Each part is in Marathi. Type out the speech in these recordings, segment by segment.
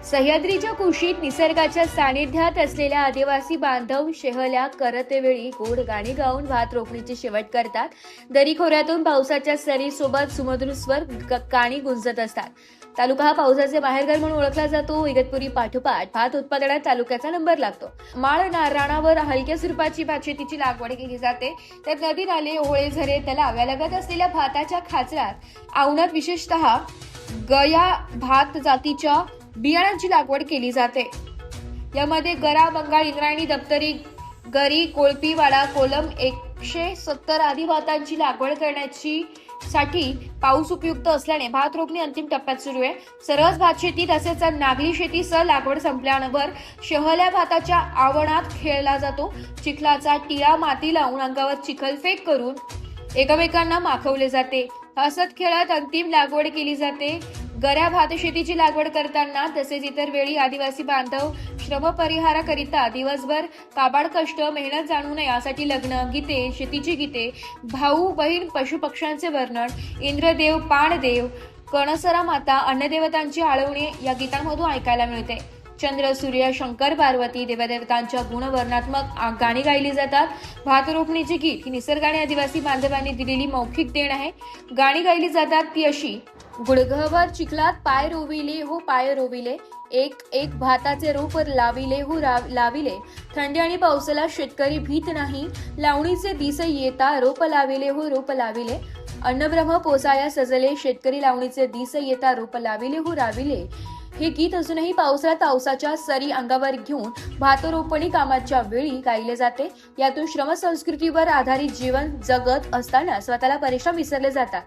सह्याद्रीच्या कुशीत निसर्गाच्या सानिध्यात असलेल्या आदिवासी बांधव शेहल्या करतेवेळी गोड गाणी गाऊन भात रोपणीची शेवट करतात. दरीखोऱ्यातून पावसाच्या सरीसोबत सुमधुर स्वर गाणी गुंजत असतात. तालुका हा पावसाचे बाहेरघर म्हणून ओळखला जातो. इगतपुरी पाठोपाठ भात उत्पादनात तालुक्याचा नंबर लागतो. माळ रानावर हलक्या स्वरूपाची भातशेतीची लागवड केली जाते. तर नदी नाले ओहोळे झरे तलाव यालगत असलेल्या भाताच्या खाचरात आवणात विशेषतः गया भात जातीच्या बियाणांची लागवड केली जाते. यामध्ये गरा, बंगाल, इंद्रायणी, दप्तरी, गरी, कोळपी, वाडा, कोलम 170 आदी भातांची लागवड करण्यासाठी पाऊस उपयुक्त असल्याने भात रोपणी अंतिम टप्प्यात सुरू आहे. सरस भातशेती तसेच नागली शेतीसह लागवड संपल्यावर शेहल्या भाताच्या आवणात खेळला जातो. चिखलाचा टिळा माती लावून अंगावर चिखलफेक करून एकमेकांना माखवले जाते. हसत खेळत अंतिम लागवड केली जाते. गऱ्या भातशेतीची लागवड करताना तसेच इतर वेळी आदिवासी बांधव श्रमपरिहाराकरिता दिवसभर काबाड कष्ट मेहनत जाणू नये यासाठी लग्न गीते, शेतीची गीते, भाऊ बहीण, पशुपक्ष्यांचे वर्णन, इंद्रदेव, पाणदेव, कणसरा माता, अन्नदेवतांची आळवणी या गीतांमधून ऐकायला मिळते. चंद्र, सूर्य, शंकर, पार्वती, देवदेवतांच्या गुणवर्णात्मक गाणी गायली जातात. भात रोपणीची गीत ही निसर्गाने आदिवासी बांधवांनी दिलेली मौखिक देण आहे. गाणी गायली जातात ती अशी: गुडघ्यावर चिखलात पाय रोविले हो पाय रोविले, एक एक भाताचे रोप लाविले हो लाविले, थंडी आणि पावसाला शेतकरी भीत नाही, लावणीचे दिस येता रोप लाविले हो रोप लाविले, अन्नब्रह्म पोसाया सजले, शेतकरी लावणीचे दिस येता रोप लाविले हो राविले. हे गीत अजूनही पावसाळ्यात पावसाच्या सरी अंगावर घेऊन भातरोपणी कामाच्या वेळी गायले जाते. यातून श्रमसंस्कृतीवर आधारित जीवन जगत असताना स्वतःला परिश्रम विसरले जातात.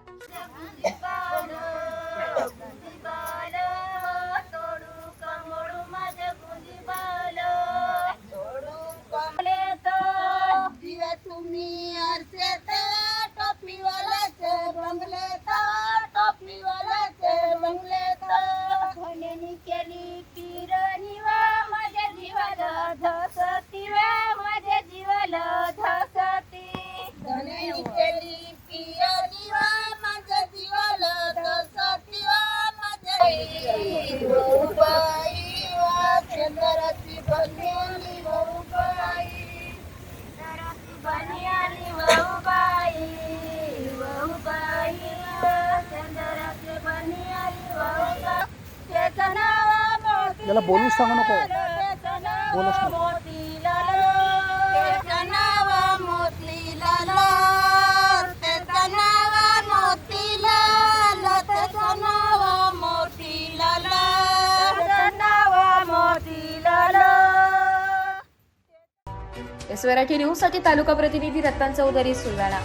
याला बोलूच सांगू नको. बोलूच नको. मराठी न्यूज साठी तालुका प्रतिनिधी रत्न चौधरी, सुलगाणा.